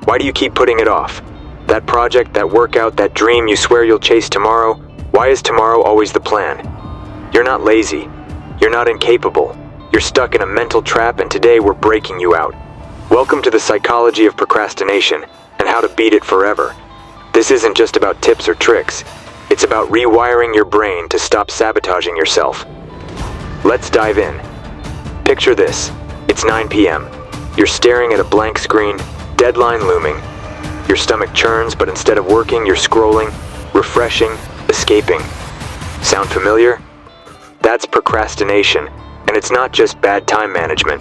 Why do you keep putting it off? That project, that workout, that dream you swear you'll chase tomorrow, why is tomorrow always the plan? You're not lazy. You're not incapable. You're stuck in a mental trap, and today we're breaking you out. Welcome to the psychology of procrastination and how to beat it forever. This isn't just about tips or tricks. It's about rewiring your brain to stop sabotaging yourself. Let's dive in. Picture this. It's 9 p.m. You're staring at a blank screen, deadline looming. Your stomach churns, but instead of working, you're scrolling, refreshing, escaping. Sound familiar? That's procrastination, and it's not just bad time management.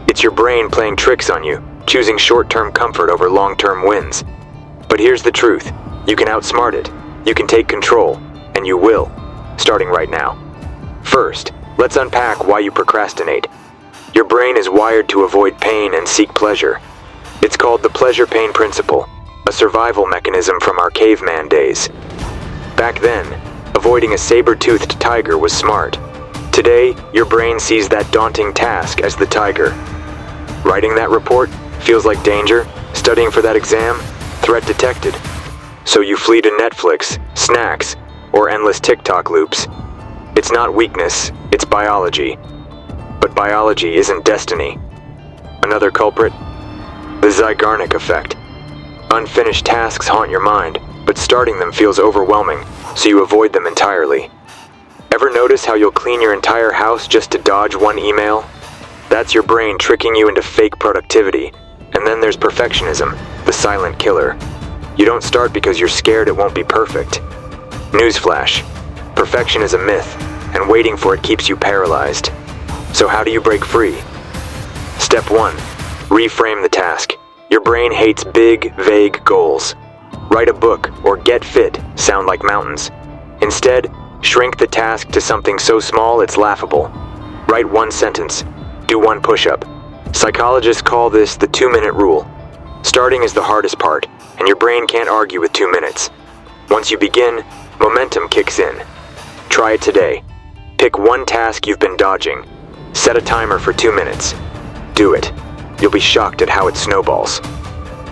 It's your brain playing tricks on you, choosing short-term comfort over long-term wins. But here's the truth. You can outsmart it. You can take control, and you will, starting right now. First, let's unpack why you procrastinate. Your brain is wired to avoid pain and seek pleasure. It's called the pleasure-pain principle, a survival mechanism from our caveman days. Back then, avoiding a saber-toothed tiger was smart. Today, your brain sees that daunting task as the tiger. Writing that report feels like danger. Studying for that exam, threat detected. So you flee to Netflix, snacks, or endless TikTok loops. It's not weakness, it's biology. But biology isn't destiny. Another culprit? The Zeigarnik effect. Unfinished tasks haunt your mind, but starting them feels overwhelming, so you avoid them entirely. Ever notice how you'll clean your entire house just to dodge one email? That's your brain tricking you into fake productivity. And then there's perfectionism, the silent killer. You don't start because you're scared it won't be perfect. Newsflash. Perfection is a myth, and waiting for it keeps you paralyzed. So how do you break free? Step 1. Reframe the task. Your brain hates big, vague goals. Write a book or get fit sound like mountains. Instead, shrink the task to something so small it's laughable. Write one sentence. Do one push-up. Psychologists call this the 2-minute rule. Starting is the hardest part, and your brain can't argue with 2 minutes. Once you begin, momentum kicks in. Try it today. Pick one task you've been dodging. Set a timer for 2 minutes. Do it. You'll be shocked at how it snowballs.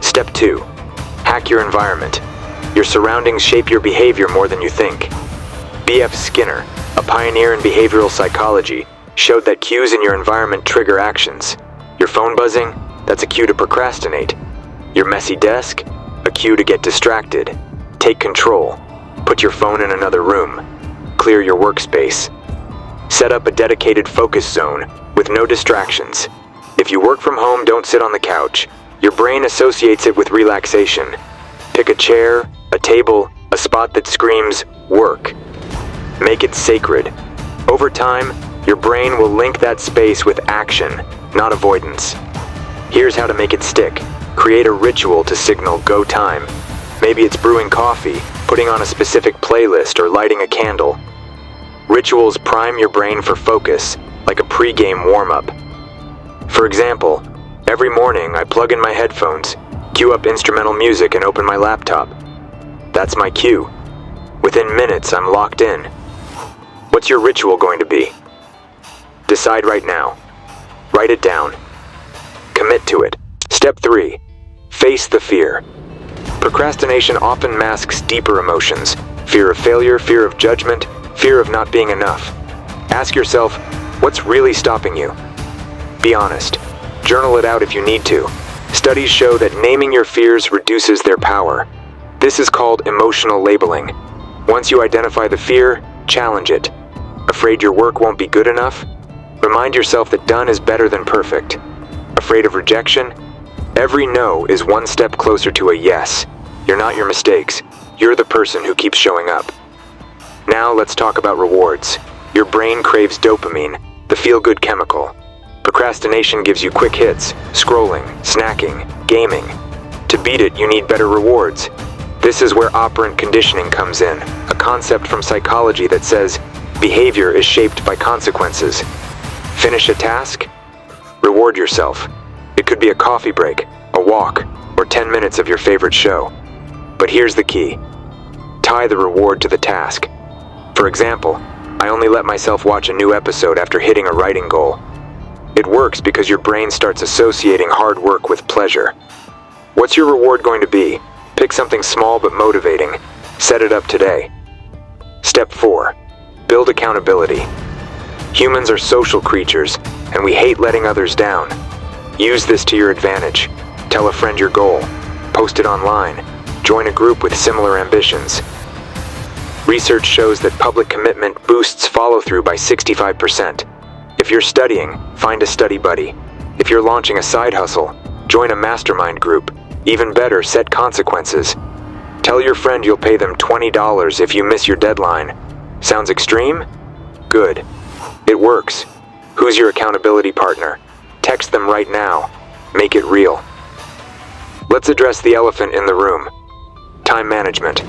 Step 2. Hack your environment. Your surroundings shape your behavior more than you think. B.F. Skinner, a pioneer in behavioral psychology, showed that cues in your environment trigger actions. Your phone buzzing? That's a cue to procrastinate. Your messy desk? A cue to get distracted. Take control. Put your phone in another room. Clear your workspace. Set up a dedicated focus zone with no distractions. If you work from home, don't sit on the couch. Your brain associates it with relaxation. Pick a chair, a table, a spot that screams, work. Make it sacred. Over time, your brain will link that space with action, not avoidance. Here's how to make it stick. Create a ritual to signal go time. Maybe it's brewing coffee, putting on a specific playlist, or lighting a candle. Rituals prime your brain for focus, like a pre-game warm-up. For example, every morning I plug in my headphones, cue up instrumental music, and open my laptop. That's my cue. Within minutes, I'm locked in. What's your ritual going to be? Decide right now. Write it down. Commit to it. Step 3. Face the fear. Procrastination often masks deeper emotions. Fear of failure, fear of judgment, fear of not being enough. Ask yourself, what's really stopping you? Be honest. Journal it out if you need to. Studies show that naming your fears reduces their power. This is called emotional labeling. Once you identify the fear, challenge it. Afraid your work won't be good enough? Remind yourself that done is better than perfect. Afraid of rejection? Every no is one step closer to a yes. You're not your mistakes. You're the person who keeps showing up. Now let's talk about rewards. Your brain craves dopamine, the feel-good chemical. Procrastination gives you quick hits, scrolling, snacking, gaming. To beat it, you need better rewards. This is where operant conditioning comes in, a concept from psychology that says behavior is shaped by consequences. Finish a task? Reward yourself. It could be a coffee break, a walk, or 10 minutes of your favorite show. But here's the key. Tie the reward to the task. For example, I only let myself watch a new episode after hitting a writing goal. It works because your brain starts associating hard work with pleasure. What's your reward going to be? Pick something small but motivating. Set it up today. Step 4. Build accountability. Humans are social creatures, and we hate letting others down. Use this to your advantage. Tell a friend your goal. Post it online. Join a group with similar ambitions. Research shows that public commitment boosts follow-through by 65%. If you're studying, find a study buddy. If you're launching a side hustle, join a mastermind group. Even better, set consequences. Tell your friend you'll pay them $20 if you miss your deadline. Sounds extreme? Good. It works. Who's your accountability partner? Text them right now. Make it real. Let's address the elephant in the room. Time management.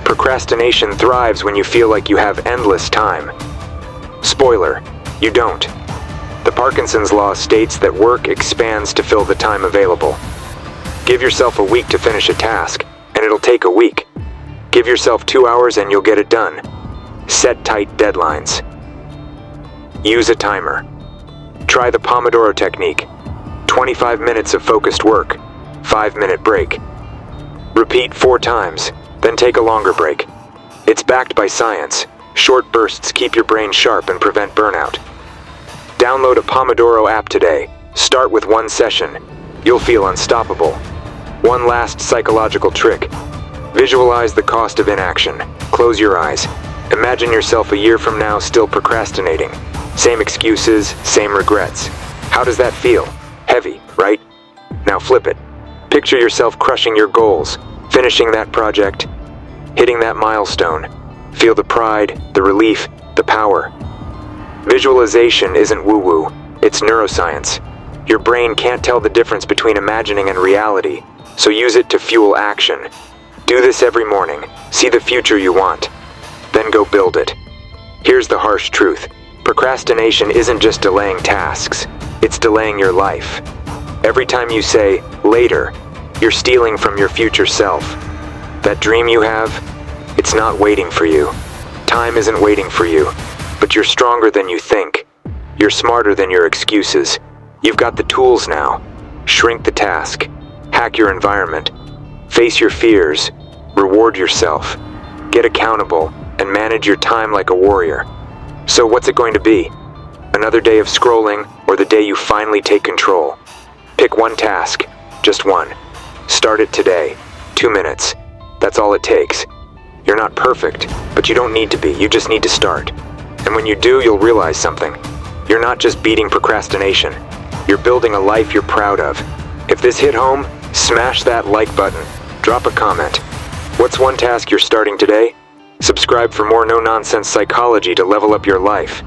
Procrastination thrives when you feel like you have endless time. Spoiler, you don't. The Parkinson's law states that work expands to fill the time available. Give yourself a week to finish a task, and it'll take a week. Give yourself 2 hours and you'll get it done. Set tight deadlines. Use a timer. Try the Pomodoro technique. 25 minutes of focused work, 5-minute break. Repeat 4 times, then take a longer break. It's backed by science. Short bursts keep your brain sharp and prevent burnout. Download a Pomodoro app today. Start with 1 session. You'll feel unstoppable. One last psychological trick. Visualize the cost of inaction. Close your eyes. Imagine yourself a year from now still procrastinating. Same excuses, same regrets. How does that feel? Heavy, right? Now flip it. Picture yourself crushing your goals, finishing that project, hitting that milestone. Feel the pride, the relief, the power. Visualization isn't woo-woo, it's neuroscience. Your brain can't tell the difference between imagining and reality, so use it to fuel action. Do this every morning. See the future you want. Then go build it. Here's the harsh truth. Procrastination isn't just delaying tasks, it's delaying your life. Every time you say, later, you're stealing from your future self. That dream you have, it's not waiting for you. Time isn't waiting for you, but you're stronger than you think. You're smarter than your excuses. You've got the tools now. Shrink the task. Hack your environment. Face your fears. Reward yourself. Get accountable and manage your time like a warrior. So what's it going to be? Another day of scrolling or the day you finally take control? Pick one task, just one. Start it today. 2 minutes. That's all it takes. You're not perfect, but you don't need to be. You just need to start. And when you do, you'll realize something. You're not just beating procrastination. You're building a life you're proud of. If this hit home, smash that like button. Drop a comment. What's one task you're starting today? Subscribe for more no-nonsense psychology to level up your life.